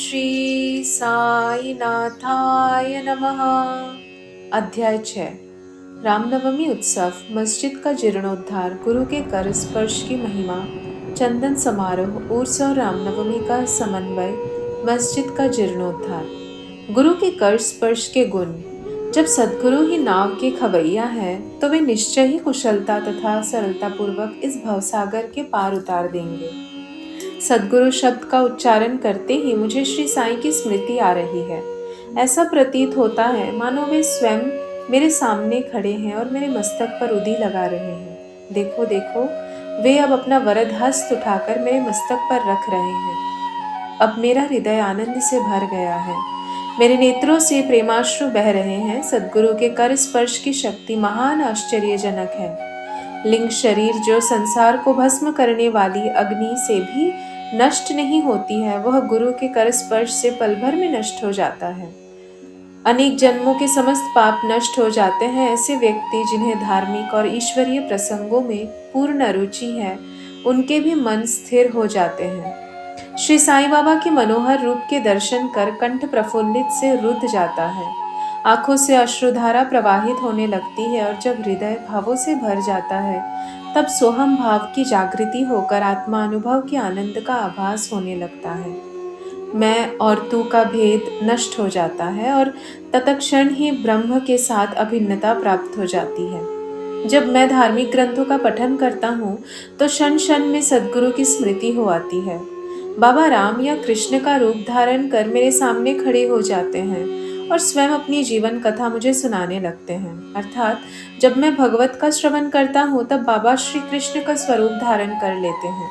श्री साई नाथाय नमः। अध्याय 6। रामनवमी उत्सव, मस्जिद का जीर्णोद्धार, गुरु के कर स्पर्श की महिमा, चंदन समारोह, उर्स और रामनवमी का समन्वय, मस्जिद का जीर्णोद्धार। गुरु के कर स्पर्श के गुण। जब सद्गुरु ही नाव के खवैया है तो वे निश्चय ही कुशलता तथा सरलता पूर्वक इस भवसागर के पार उतार देंगे। सद्गुरु शब्द का उच्चारण करते ही मुझे श्री साईं की स्मृति आ रही है। ऐसा प्रतीत होता है मानो वे स्वयं मेरे सामने खड़े हैं और मेरे मस्तक पर उदी लगा रहे हैं। देखो देखो, वे अब अपना वरद हस्त उठाकर मेरे मस्तक पर रख रहे हैं। अब मेरा हृदय आनंद से भर गया है। मेरे नेत्रों से प्रेमाश्रु बह रहे हैं। सद्गुरु के कर स्पर्श की शक्ति महान आश्चर्यजनक है। लिंग शरीर जो संसार को भस्म करने वाली अग्नि से भी नष्ट नहीं होती है, वह गुरु के कर स्पर्श से पल भर में नष्ट हो जाता है। अनेक जन्मों के समस्त पाप नष्ट हो जाते हैं। ऐसे व्यक्ति जिन्हें धार्मिक और ईश्वरीय प्रसंगों में पूर्ण रुचि है, उनके भी मन स्थिर हो जाते हैं। श्री साईं बाबा के मनोहर रूप के दर्शन कर कंठ प्रफुल्लित से रुद्ध जाता है। आंखों से अश्रुधारा प्रवाहित होने लगती है और जब हृदय भावों से भर जाता है, तब सोहम भाव की जागृति होकर आत्मा अनुभव के आनंद का आभास होने लगता है। मैं और तू का भेद नष्ट हो जाता है और तत्क्षण ही ब्रह्म के साथ अभिन्नता प्राप्त हो जाती है। जब मैं धार्मिक ग्रंथों का पठन करता हूँ तो क्षण क्षण में सद्गुरु की स्मृति हो आती है। बाबा राम या कृष्ण का रूप धारण कर मेरे सामने खड़े हो जाते हैं और स्वयं अपनी जीवन कथा मुझे सुनाने लगते हैं। अर्थात जब मैं भगवत का श्रवण करता हूँ तब बाबा श्री कृष्ण का स्वरूप धारण कर लेते हैं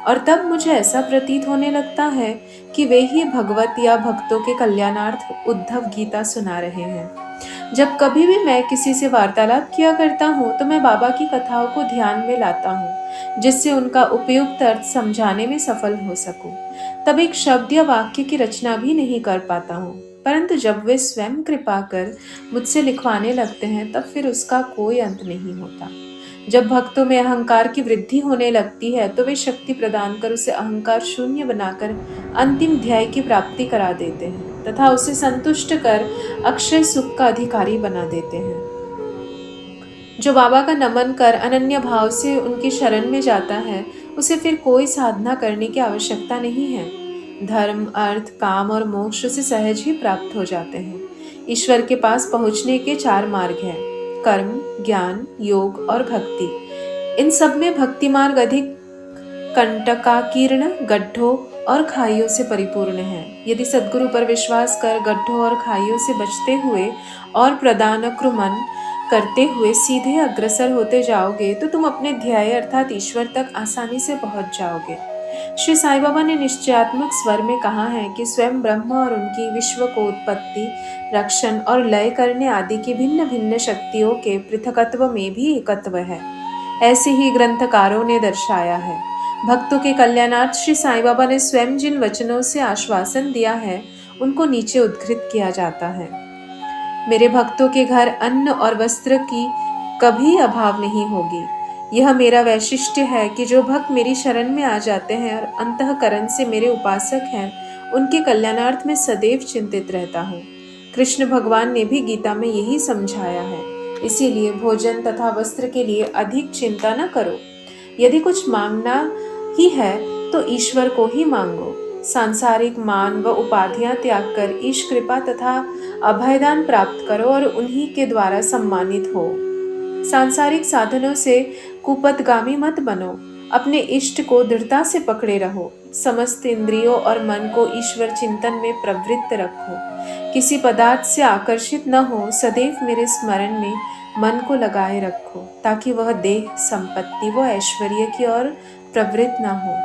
और तब मुझे ऐसा प्रतीत होने लगता है कि वे ही भगवत या भक्तों के कल्याणार्थ उद्धव गीता सुना रहे हैं। जब कभी भी मैं किसी से वार्तालाप किया करता हूँ तो मैं बाबा की कथाओं को ध्यान में लाता हूँ, जिससे उनका उपयुक्त अर्थ समझाने में सफल हो सकूं। तब एक शब्द या वाक्य की रचना भी नहीं कर पाता हूँ, परंतु जब वे स्वयं कृपा कर मुझसे लिखवाने लगते हैं तब फिर उसका कोई अंत नहीं होता। जब भक्तों में अहंकार की वृद्धि होने लगती है तो वे शक्ति प्रदान कर उसे अहंकार शून्य बनाकर अंतिम ध्याय की प्राप्ति करा देते हैं तथा उसे संतुष्ट कर अक्षय सुख का अधिकारी बना देते हैं। जो बाबा का नमन कर अनन्य भाव से उनकी शरण में जाता है, उसे फिर कोई साधना करने की आवश्यकता नहीं है। धर्म, अर्थ, काम और मोक्ष उसे सहज ही प्राप्त हो जाते हैं। ईश्वर के पास पहुंचने के 4 मार्ग हैं: कर्म, ज्ञान, योग और भक्ति। इन सब में भक्ति मार्ग अधिक कंटकाकीर्ण, गड्ढों और खाइयों से परिपूर्ण है। यदि सद्गुरु पर विश्वास कर गड्ढों और खाइयों से बचते हुए और प्रदानक्रमण करते हुए सीधे अग्रसर होते जाओगे तो तुम अपने ध्येय अर्थात ईश्वर तक आसानी से पहुंच जाओगे। श्री साईं बाबा ने निश्चयात्मक स्वर में कहा है कि स्वयं ब्रह्म और उनकी विश्व को उत्पत्ति, रक्षण और लय करने आदि की भिन्न भिन्न शक्तियों के पृथकत्व में भी एकत्व है। ऐसे ही ग्रंथकारों ने दर्शाया है। भक्तों के कल्याणार्थ श्री साईं बाबा ने स्वयं जिन वचनों से आश्वासन दिया है, उनको नीचे उद्धृत किया जाता है। मेरे भक्तों के घर अन्न और वस्त्र की कभी अभाव नहीं होगी। यह मेरा वैशिष्ट्य है कि जो भक्त मेरी शरण में आ जाते हैं और अंतःकरण से मेरे उपासक हैं, उनके कल्याणार्थ में सदैव चिंतित रहता हूँ। कृष्ण भगवान ने भी गीता में यही समझाया है। इसीलिए भोजन तथा वस्त्र के लिए अधिक चिंता न करो। यदि कुछ मांगना ही है तो ईश्वर को ही मांगो। सांसारिक मान व उपाधियां त्याग कर ईश कृपा तथा अभयदान प्राप्त करो और उन्हीं के द्वारा सम्मानित हो। सांसारिक साधनों से कुपथगामी मत बनो। अपने इष्ट को दृढ़ता से पकड़े रहो। समस्त इंद्रियों और मन को ईश्वर चिंतन में प्रवृत्त रखो। किसी पदार्थ से आकर्षित न हो। सदैव मेरे स्मरण में मन को लगाए रखो ताकि वह देह, संपत्ति व ऐश्वर्य की ओर प्रवृत्त न हो।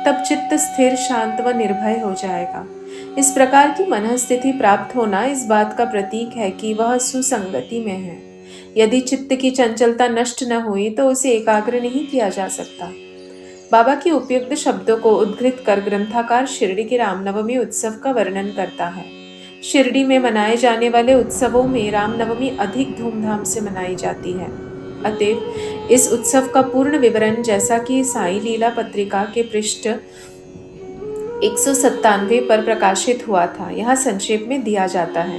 तब चित्त स्थिर, शांत व निर्भय हो जाएगा। इस प्रकार की मनःस्थिति प्राप्त होना इस बात का प्रतीक है कि वह सुसंगति में है। यदि चित्त की चंचलता नष्ट न हुई तो उसे एकाग्र नहीं किया जा सकता। बाबा की उपयुक्त शब्दों को उद्धृत कर ग्रंथकार शिरडी के रामनवमी उत्सव का वर्णन करता है। शिरडी में मनाए जाने वाले उत्सवों में रामनवमी अधिक धूमधाम से मनाई जाती है। अतएव इस उत्सव का पूर्ण विवरण जैसा कि साई लीला पत्रिका के पृष्ठ 197 पर प्रकाशित हुआ था। यहाँ संक्षेप में दिया जाता है।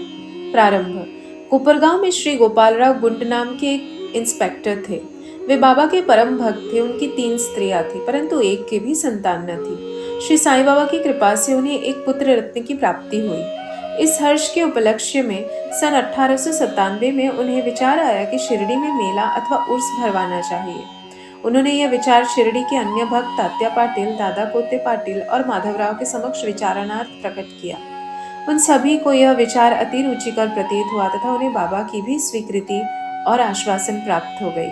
प्रारंभ। कोपरगांव में श्री गोपालराव गुंड नाम के एक इंस्पेक्टर थे। वे बाबा के परम भक्त थे। उनकी 3 स्त्रियां थी, परंतु एक के भी संतान न थी। श्री साईं बाबा की कृपा से उन्हें एक पुत्र रत्न की प्राप्ति हुई। इस हर्ष के उपलक्ष्य में सन 1897 में उन्हें विचार आया कि शिरडी में मेला अथवा उर्स भरवाना चाहिए। उन्होंने यह विचार शिरडी के अन्य भक्त तात्या पाटिल, दादा कोते पाटिल और माधवराव के समक्ष विचारणार्थ प्रकट किया। उन सभी को यह विचार अति रुचिकर प्रतीत हुआ तथा उन्हें बाबा की भी स्वीकृति और आश्वासन प्राप्त हो गई।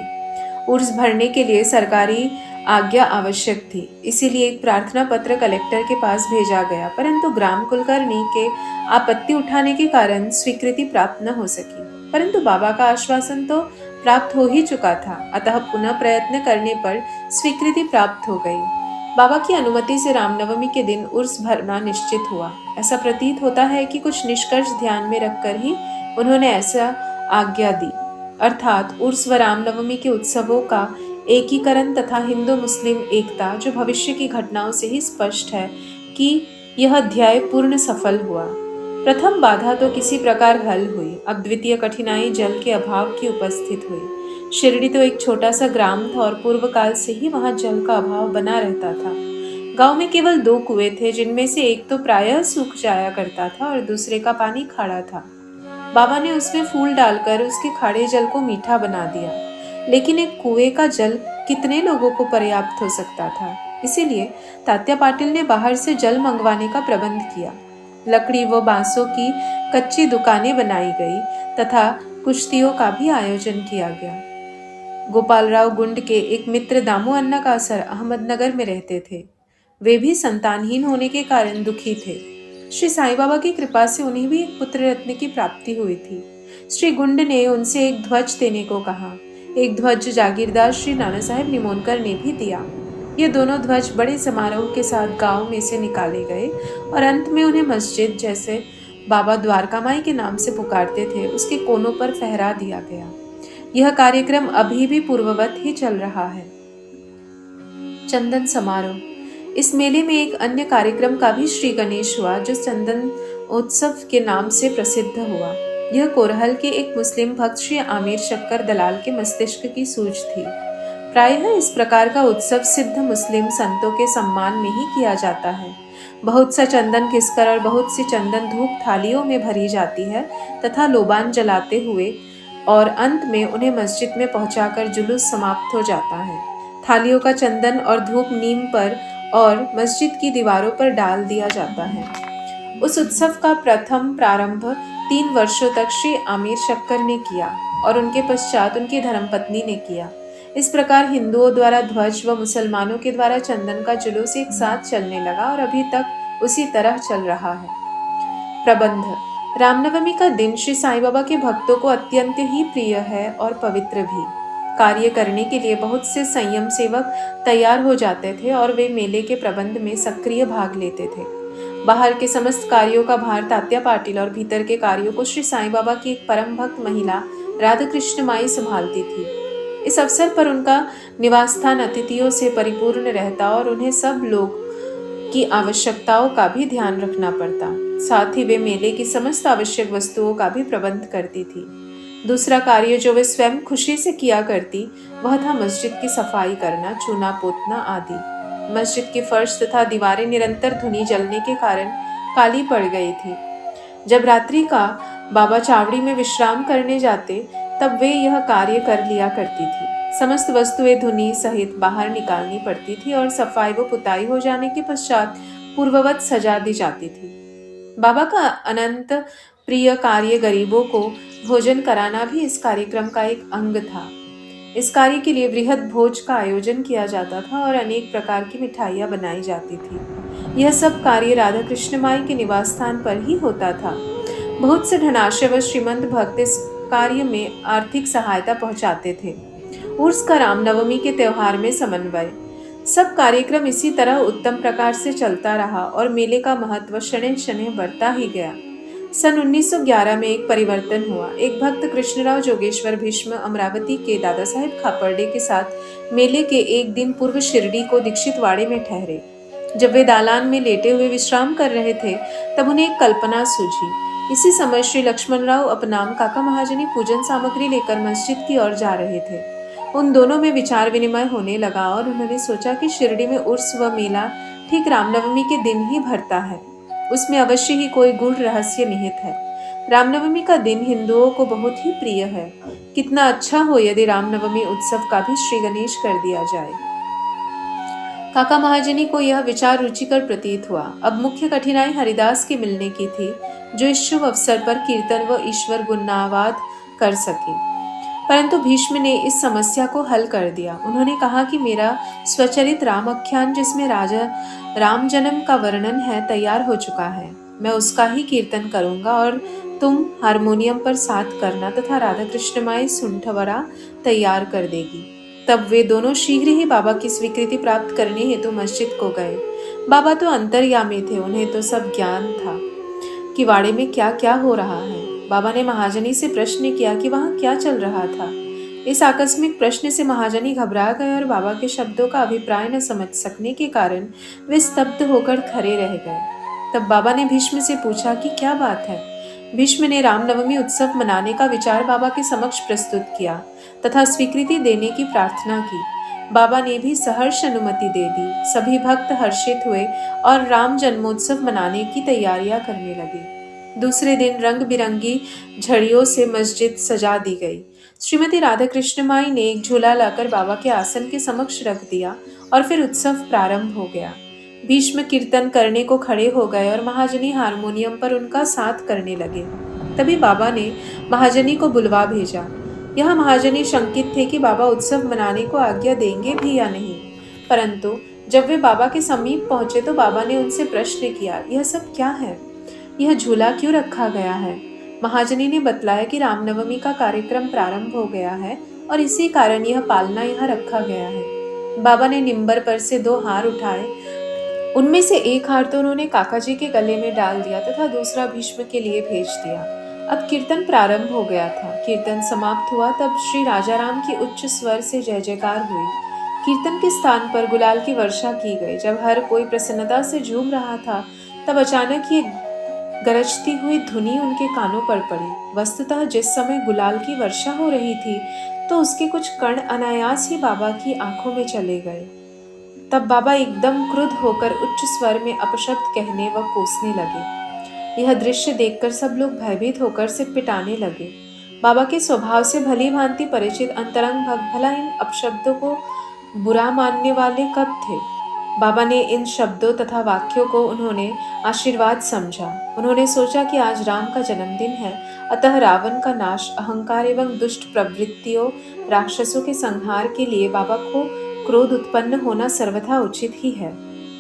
उर्स भरने के लिए सरकारी आज्ञा आवश्यक थी, इसीलिए एक प्रार्थना पत्र कलेक्टर के पास भेजा गया, परंतु ग्राम कुलकर्णी के आपत्ति उठाने के कारण स्वीकृति प्राप्त न हो सकी। परंतु बाबा का आश्वासन तो प्राप्त हो ही चुका था, अतः पुनः प्रयत्न करने पर स्वीकृति प्राप्त हो गई। बाबा की अनुमति से रामनवमी के दिन उर्स भरना निश्चित हुआ। ऐसा प्रतीत होता है कि कुछ निष्कर्ष ध्यान में रखकर ही उन्होंने ऐसा आज्ञा दी, अर्थात उर्स व रामनवमी के उत्सवों का एकीकरण तथा हिंदू मुस्लिम एकता, जो भविष्य की घटनाओं से ही स्पष्ट है कि यह अध्याय पूर्ण सफल हुआ। प्रथम बाधा तो किसी प्रकार हल हुई। अब द्वितीय कठिनाई जल के अभाव की उपस्थित हुई। शिरडी तो एक छोटा सा ग्राम था और पूर्व काल से ही वहां जल का अभाव बना रहता था। गांव में केवल 2 कुएं थे, जिनमें से एक तो प्रायः सूख जाया करता था और दूसरे का पानी खारा था। बाबा ने उसमें फूल डालकर उसके खारे जल को मीठा बना दिया, लेकिन एक कुएं का जल कितने लोगों को पर्याप्त हो सकता था। इसीलिए तात्या पाटिल ने बाहर से जल मंगवाने का प्रबंध किया। लकड़ी व बांसों की कच्ची दुकानें बनाई गई तथा कुश्तियों का भी आयोजन किया गया। गोपालराव गुंड के एक मित्र दामू अन्ना कासर अहमदनगर में रहते थे। वे भी संतानहीन होने के कारण दुखी थे। श्री साईं बाबा की कृपा से उन्हें भी एक पुत्र रत्न की प्राप्ति हुई थी। श्री गुंड ने उनसे एक ध्वज देने को कहा। एक ध्वज जागीरदार श्री नाना साहेब निमोनकर ने भी दिया। ये दोनों ध्वज बड़े समारोह के साथ गांव में से निकाले गए और अंत में उन्हें मस्जिद, जैसे बाबा द्वारकामाई के नाम से पुकारते थे, उसके कोनों पर फहरा दिया गया। यह कार्यक्रम अभी भी पूर्ववत ही चल रहा है। चंदन समारोह। इस मेले में एक अन्य कार्यक्रम का भी श्री गणेश हुआ, जो चंदन उत्सव के नाम से प्रसिद्ध हुआ। यह कोरहल के एक मुस्लिम भक्त श्री आमिर शक्कर दलाल के मस्तिष्क की सूझ थी। प्रायः इस प्रकार का उत्सव सिद्ध मुस्लिम संतों के सम्मान में ही किया जाता है। बहुत सा चंदन घिसकर और बहुत सी चंदन धूप थालियों में भरी जाती है तथा लोबान जलाते हुए और अंत में उन्हें मस्जिद में पहुंचाकर जुलूस समाप्त हो जाता है। थालियों का चंदन और धूप नीम पर और मस्जिद की दीवारों पर डाल दिया जाता है। उस उत्सव का प्रथम प्रारंभ 3 वर्षों तक श्री आमिर शक्कर ने किया और उनके पश्चात उनकी धर्मपत्नी ने किया। इस प्रकार हिंदुओं द्वारा ध्वज व मुसलमानों के द्वारा चंदन का जुलूस एक साथ चलने लगा और अभी तक उसी तरह चल रहा है। प्रबंध। रामनवमी का दिन श्री साईं बाबा के भक्तों को अत्यंत ही प्रिय है और पवित्र भी। कार्य करने के लिए बहुत से संयम सेवक तैयार हो जाते थे और वे मेले के प्रबंध में सक्रिय भाग लेते थे। बाहर के समस्त कार्यों का भार तात्या पाटिल और भीतर के कार्यों को श्री साईं बाबा की एक परम भक्त महिला राधा कृष्ण माई संभालती थी। इस अवसर पर उनका निवास स्थान अतिथियों से परिपूर्ण रहता और उन्हें सब लोग की आवश्यकताओं का भी ध्यान रखना पड़ता। साथ ही वे मेले की समस्त आवश्यक वस्तुओं का भी प्रबंध करती थी। दूसरा कार्य जो वे स्वयं खुशी से किया करती वह था मस्जिद की सफाई करना, चूना पोतना आदि। मस्जिद की फर्श तथा दीवारें निरंतर धुनी जलने के कारण काली पड़ गई थी। जब रात्रि का बाबा चावड़ी में विश्राम करने जाते तब वे यह कार्य कर लिया करती थी। समस्त वस्तुएं धुनी सहित बाहर निकालनी पड़ती थी और सफाई व पुताई हो जाने के पश्चात पूर्ववत सजा दी जाती थी। बाबा का अनंत प्रिय कार्य गरीबों को भोजन कराना भी इस कार्यक्रम का एक अंग था। इस कार्य के लिए बृहद भोज का आयोजन किया जाता था और अनेक प्रकार की मिठाइयाँ बनाई जाती थी। यह सब कार्य राधा कृष्ण माई के निवास स्थान पर ही होता था। बहुत से धनाढ्य व श्रीमंत भक्त इस कार्य में आर्थिक सहायता पहुंचाते थे। उर्स का रामनवमी के त्योहार में समन्वय। सब कार्यक्रम इसी तरह उत्तम प्रकार से चलता रहा और मेले का महत्व शनैः शनैः बढ़ता ही गया। सन 1911 में एक परिवर्तन हुआ। एक भक्त कृष्णराव जोगेश्वर भीष्म अमरावती के दादा साहेब खापर्डे के साथ मेले के एक दिन पूर्व शिरडी को दीक्षितवाड़े में ठहरे। जब वे दालान में लेटे हुए विश्राम कर रहे थे तब उन्हें एक कल्पना सूझी। इसी समय श्री लक्ष्मणराव अपनाम काका महाजनी पूजन सामग्री लेकर मस्जिद की ओर जा रहे थे। उन दोनों में विचार विनिमय होने लगा और उन्होंने सोचा कि शिरडी में उर्स व मेला ठीक रामनवमी के दिन ही भरता है। उसमें अवश्य ही कोई गूढ़ रहस्य निहित है। रामनवमी का दिन हिंदुओं को बहुत ही प्रिय है। कितना अच्छा हो यदि रामनवमी उत्सव का भी श्री गणेश कर दिया जाए। काका महाजनी को यह विचार रुचिकर प्रतीत हुआ। अब मुख्य कठिनाई हरिदास के मिलने की थी, जो इस शुभ अवसर पर कीर्तन व ईश्वर गुणावाद कर सके। परंतु भीष्म ने इस समस्या को हल कर दिया। उन्होंने कहा कि मेरा स्वचरित रामाख्यान, जिसमें राजा राम जन्म का वर्णन है, तैयार हो चुका है। मैं उसका ही कीर्तन करूंगा और तुम हारमोनियम पर साथ करना तथा राधा कृष्णमाई सुंठवरा तैयार कर देगी। तब वे दोनों शीघ्र ही बाबा की स्वीकृति प्राप्त करने हेतु मस्जिद को गए। बाबा तो अंतर्यामी थे, उन्हें तो सब ज्ञान था कि वाड़े में क्या क्या हो रहा है। बाबा ने महाजनी से प्रश्न किया कि वहां क्या चल रहा था। इस आकस्मिक प्रश्न से महाजनी घबरा गए और बाबा के शब्दों का अभिप्राय न समझ सकने के कारण वे स्तब्ध होकर खड़े रह गए। तब बाबा ने भीष्म से पूछा कि क्या बात है। भीष्म ने रामनवमी उत्सव मनाने का विचार बाबा के समक्ष प्रस्तुत किया तथा स्वीकृति देने की प्रार्थना की। बाबा ने भी सहर्ष अनुमति दे दी। सभी भक्त हर्षित हुए और राम जन्मोत्सव मनाने की तैयारियां करने लगे। दूसरे दिन रंग बिरंगी झड़ियों से मस्जिद सजा दी गई। श्रीमती राधा कृष्ण माई ने एक झूला लाकर बाबा के आसन के समक्ष रख दिया और फिर उत्सव प्रारंभ हो गया। भीष्म कीर्तन करने को खड़े हो गए और महाजनी हारमोनियम पर उनका साथ करने लगे। तभी बाबा ने महाजनी को बुलवा भेजा। यह महाजनी शंकित थे कि बाबा उत्सव मनाने को आज्ञा देंगे भी या नहीं। परंतु जब वे बाबा के समीप पहुंचे तो बाबा ने उनसे प्रश्न किया, यह सब क्या है? यह झूला क्यों रखा गया है? महाजनी ने बतलाया कि रामनवमी का कार्यक्रम प्रारंभ हो गया है और इसी कारण यह पालना यहाँ रखा गया है। बाबा ने निम्बर पर से 2 हार उठाए। उनमें से एक हार तो उन्होंने काका जी के गले में डाल दिया तथा दूसरा भीष्म के लिए भेज दिया। अब कीर्तन प्रारंभ हो गया था। कीर्तन समाप्त हुआ तब श्री राजाराम की उच्च स्वर से जय जयकार हुई। कीर्तन के स्थान पर गुलाल की वर्षा की गई। जब हर कोई प्रसन्नता से झूम रहा था तब अचानक ये गरजती हुई धुनी उनके कानों पर पड़ी। वस्तुतः जिस समय गुलाल की वर्षा हो रही थी तो उसके कुछ कण अनायास ही बाबा की आंखों में चले गए। तब बाबा एकदम क्रुद्ध होकर उच्च स्वर में अपशब्द कहने व कोसने लगे। यह दृश्य देखकर सब लोग भयभीत होकर सिर पिटाने लगे। बाबा के स्वभाव से भली भांति परिचित अंतरंग भक्त भला इन अपशब्दों को बुरा मानने वाले कब थे? बाबा ने इन शब्दों तथा वाक्यों को उन्होंने आशीर्वाद समझा। उन्होंने सोचा कि आज राम का जन्मदिन है, अतः रावण का नाश, अहंकार एवं दुष्ट प्रवृत्तियों, राक्षसों के संहार के लिए बाबा को क्रोध उत्पन्न होना सर्वथा उचित ही है।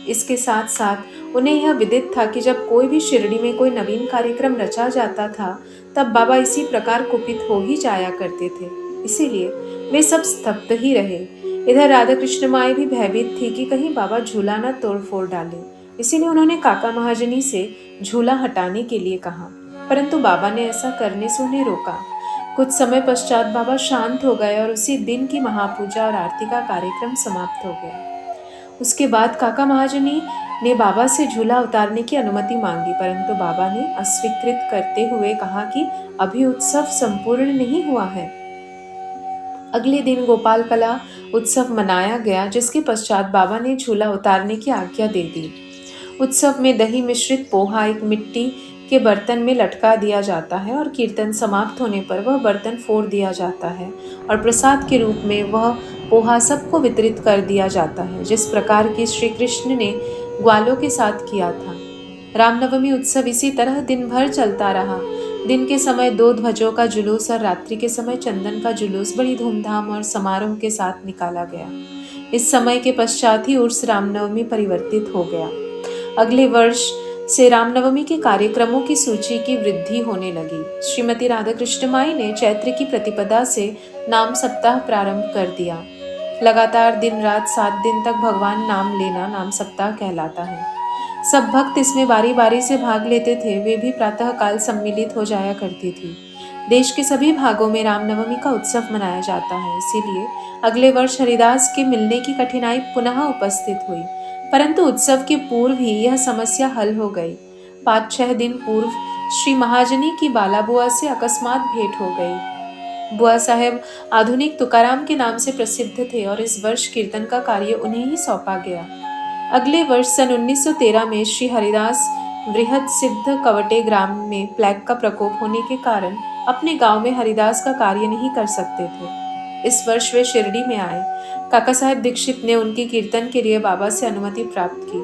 इसके साथ साथ उन्हें यह विदित था कि जब कोई भी शिरडी में कोई नवीन कार्यक्रम रचा जाता था तब बाबा इसी प्रकार कुपित हो ही जाया करते थे। इसीलिए वे सब स्तब्ध ही रहे। इधर राधा कृष्ण माई भी भयभीत थी कि कहीं बाबा झूला न तोड़ फोड़ डाले। इसीलिए उन्होंने काका महाजनी से झूला हटाने के लिए कहा, परंतु बाबा ने ऐसा करने से उन्हें रोका। कुछ समय पश्चात बाबा शांत हो गए और उसी दिन की महापूजा और आरती का कार्यक्रम समाप्त हो गया। उसके बाद काका महाजनी ने बाबा से झूला उतारने की अनुमति मांगी, परंतु बाबा ने अस्वीकृत करते हुए कहा कि अभी उत्सव संपूर्ण नहीं हुआ है। अगले दिन गोपाल कला उत्सव मनाया गया, जिसके पश्चात बाबा ने झूला उतारने की आज्ञा दे दी। उत्सव में दही मिश्रित पोहा एक मिट्टी के बर्तन में लटका दिया जाता है और कीर्तन समाप्त होने पर वह बर्तन फोड़ दिया जाता है और प्रसाद के रूप में वह पोहा सबको वितरित कर दिया जाता है, जिस प्रकार की श्री कृष्ण ने ग्वालों के साथ किया था। रामनवमी उत्सव इसी तरह दिन भर चलता रहा। दिन के समय 2 ध्वजों का जुलूस और रात्रि के समय चंदन का जुलूस बड़ी धूमधाम और समारोह के साथ निकाला गया। इस समय के पश्चात ही उर्स रामनवमी परिवर्तित हो गया। अगले वर्ष से रामनवमी के कार्यक्रमों की सूची की वृद्धि होने लगी। श्रीमती राधा कृष्ण माई ने चैत्र की प्रतिपदा से नाम सप्ताह प्रारंभ कर दिया। लगातार दिन रात 7 दिन तक भगवान नाम लेना नाम सप्ताह कहलाता है। सब भक्त इसमें बारी बारी से भाग लेते थे। वे भी प्रातः काल सम्मिलित हो जाया करती थी। देश के सभी भागों में रामनवमी का उत्सव मनाया जाता है। इसीलिए अगले वर्ष हरिदास के मिलने की कठिनाई पुनः उपस्थित हुई। परंतु उत्सव के पूर्व ही यह समस्या हल हो गई। 5-6 दिन पूर्व श्री महाजनी की बाला बुआ से अकस्मात भेंट हो गई। बुआ साहेब आधुनिक तुकाराम के नाम से प्रसिद्ध थे और इस वर्ष कीर्तन का कार्य उन्हें ही सौंपा गया। अगले वर्ष सन 1913 में श्री हरिदास वृहद सिद्ध कवटे ग्राम में प्लेग का प्रकोप होने के कारण अपने गांव में हरिदास का कार्य नहीं कर सकते थे। इस वर्ष वे शिरडी में आए। काका साहेब दीक्षित ने उनके कीर्तन के लिए बाबा से अनुमति प्राप्त की।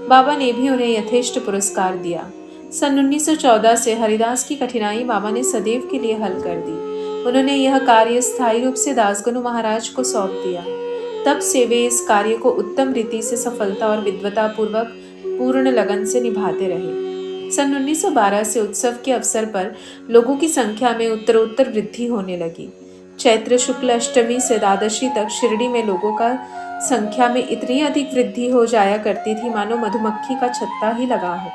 बाबा ने भी उन्हें यथेष्ट पुरस्कार दिया। सन 1914 से हरिदास की कठिनाई बाबा ने सदैव के लिए हल कर दी। उन्होंने यह कार्य स्थायी रूप से दासगनु महाराज को सौंप दिया। तब से वे इस कार्य को उत्तम रीति से सफलता और विद्वता पूर्वक पूर्ण लगन से निभाते रहे। सन 1912 से उत्सव के अवसर पर लोगों की संख्या में उत्तरोत्तर वृद्धि होने लगी। चैत्र शुक्ल अष्टमी से द्वादशी तक शिरडी में लोगों का संख्या में इतनी अधिक वृद्धि हो जाया करती थी मानो मधुमक्खी का छत्ता ही लगा हो।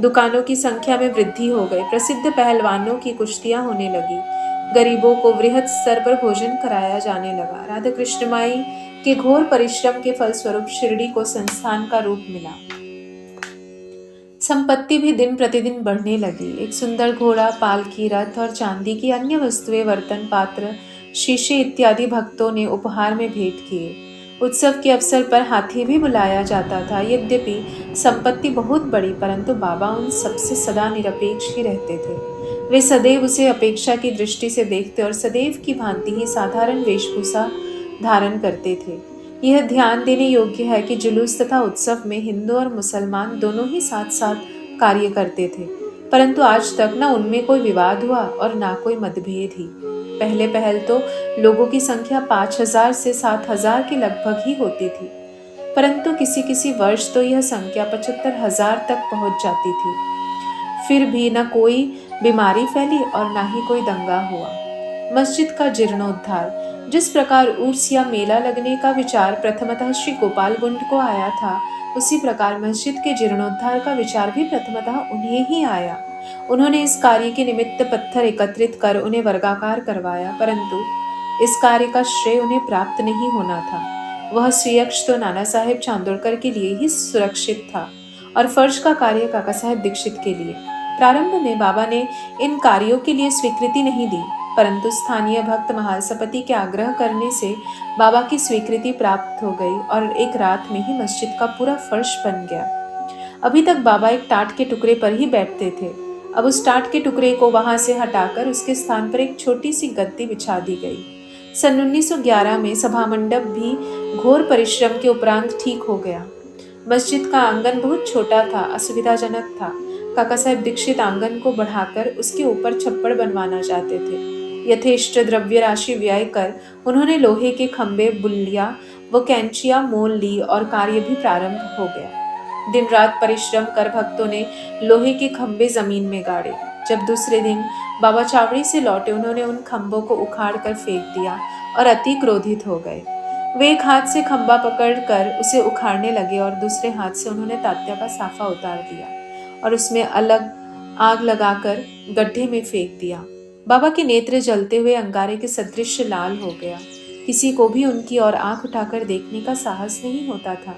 दुकानों की संख्या में वृद्धि हो गई। प्रसिद्ध पहलवानों की कुश्तियां होने लगी। गरीबों को वृहद स्तर पर भोजन कराया जाने लगा। राधा कृष्ण माई के घोर परिश्रम के फलस्वरूप शिरडी को संस्थान का रूप मिला। संपत्ति भी दिन प्रतिदिन बढ़ने लगी। एक सुंदर घोड़ा, पालकी, रथ और चांदी की अन्य वस्तुएं, बर्तन, पात्र, शीशे इत्यादि भक्तों ने उपहार में भेंट किए। उत्सव के अवसर पर हाथी भी बुलाया जाता था। यद्यपि संपत्ति बहुत बड़ी, परंतु बाबा उन सबसे सदा निरपेक्ष ही रहते थे। वे सदैव उसे अपेक्षा की दृष्टि से देखते और सदैव की भांति ही साधारण वेशभूषा धारण करते थे। यह ध्यान देने योग्य है कि जुलूस तथा उत्सव में हिंदू और मुसलमान दोनों ही साथ साथ कार्य करते थे, परंतु आज तक न उनमें कोई विवाद हुआ और न कोई मतभेद ही। पहले पहल तो लोगों की संख्या 5000 से 7000 के लगभग ही होती थी, परंतु किसी किसी वर्ष तो यह संख्या 75,000 तक पहुंच जाती थी। फिर भी न कोई बीमारी फैली और न ही कोई दंगा हुआ। मस्जिद का जीर्णोद्धार। जिस प्रकार उर्स या मेला लगने का विचार प्रथमतः श्री गोपाल गुंड को आया था, उसी प्रकार मस्जिद के जीर्णोद्धार का विचार भी प्रथमतः उन्हें ही आया। उन्होंने इस कार्य के निमित्त पत्थर एकत्रित कर उन्हें वर्गाकार करवाया, परंतु इस कार्य का श्रेय उन्हें प्राप्त नहीं होना था। वह श्रेयक्ष तो नाना साहेब चांदोड़कर के लिए ही सुरक्षित था और फर्श का कार्य काका साहेब दीक्षित के लिए। प्रारंभ में बाबा ने इन कार्यों के लिए स्वीकृति नहीं दी, परंतु स्थानीय भक्त महासपति के आग्रह करने से बाबा की स्वीकृति प्राप्त हो गई और एक रात में ही मस्जिद का पूरा फर्श बन गया। अभी तक बाबा एक टाट के टुकड़े पर ही बैठते थे। अब उस टाट के टुकड़े को वहां से हटाकर उसके स्थान पर एक छोटी सी गद्दी बिछा दी गई। सन 1911 में सभा मंडप भी घोर परिश्रम के उपरांत ठीक हो गया। मस्जिद का आंगन बहुत छोटा था, असुविधाजनक था। काका साहेब दीक्षित आंगन को बढ़ाकर उसके ऊपर छप्पड़ बनवाना चाहते थे। यथेष्ट द्रव्य राशि व्यय कर उन्होंने लोहे के खंभे, बुल्लियां व कैंचियां मोल ली और कार्य भी प्रारंभ हो गया। दिन रात परिश्रम कर भक्तों ने लोहे के खंभे जमीन में गाड़े। जब दूसरे दिन बाबा चावड़ी से लौटे, उन्होंने उन खंभों को उखाड़ कर फेंक दिया और अति क्रोधित हो गए। वे एक हाथ से खंभा पकड़कर उसे उखाड़ने लगे और दूसरे हाथ से उन्होंने तात्या का साफा उतार दिया और उसमें अलग आग लगाकर गड्ढे में फेंक दिया। बाबा के नेत्र जलते हुए अंगारे के सदृश लाल हो गया। किसी को भी उनकी ओर आंख उठाकर देखने का साहस नहीं होता था।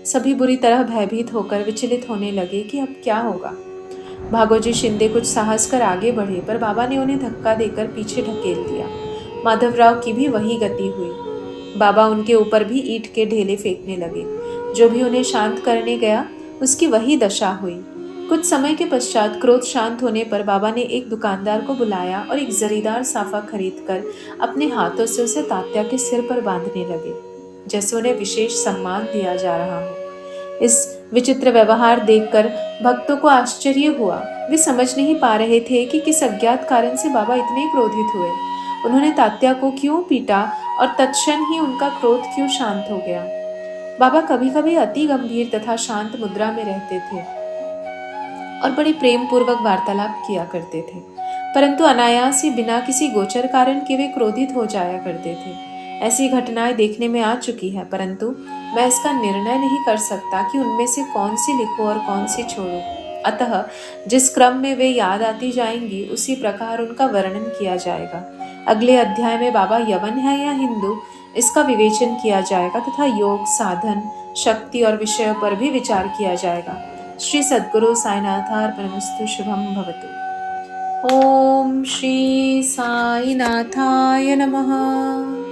सभी बुरी तरह भयभीत होकर विचलित होने लगे कि अब क्या होगा। भागोजी शिंदे कुछ साहस कर आगे बढ़े, पर बाबा ने उन्हें धक्का देकर पीछे ढकेल दिया। माधवराव की भी वही गति हुई। बाबा उनके ऊपर भी ईंट के ढेले फेंकने लगे। जो भी उन्हें शांत करने गया, उसकी वही दशा हुई। कुछ समय के पश्चात क्रोध शांत होने पर बाबा ने एक दुकानदार को बुलाया और एक जरीदार साफा खरीदकर अपने हाथों से उसे तात्या के सिर पर बांधने लगे, जैसे उन्हें विशेष सम्मान दिया जा रहा हो। इस विचित्र व्यवहार देखकर भक्तों को आश्चर्य हुआ। वे समझ नहीं पा रहे थे कि किस अज्ञात कारण से बाबा इतने क्रोधित हुए। उन्होंने तात्या को क्यों पीटा और तत्क्षण ही उनका क्रोध क्यों शांत हो गया। बाबा कभी कभी अति गंभीर तथा शांत मुद्रा में रहते थे और बड़े प्रेम पूर्वक वार्तालाप किया करते थे, परंतु अनायास ही बिना किसी गोचर कारण के वे क्रोधित हो जाया करते थे। ऐसी घटनाएं देखने में आ चुकी है, परंतु मैं इसका निर्णय नहीं कर सकता कि उनमें से कौन सी लिखूं और कौन सी छोड़ूं। अतः जिस क्रम में वे याद आती जाएंगी, उसी प्रकार उनका वर्णन किया जाएगा। अगले अध्याय में बाबा यवन है या हिंदू, इसका विवेचन किया जाएगा तथा योग, साधन, शक्ति और विषयों पर भी विचार किया जाएगा। श्री सद्गुरु साईनाथार्पणमस्तु। शुभम भवतु। ओम श्री साईनाथाय नमः।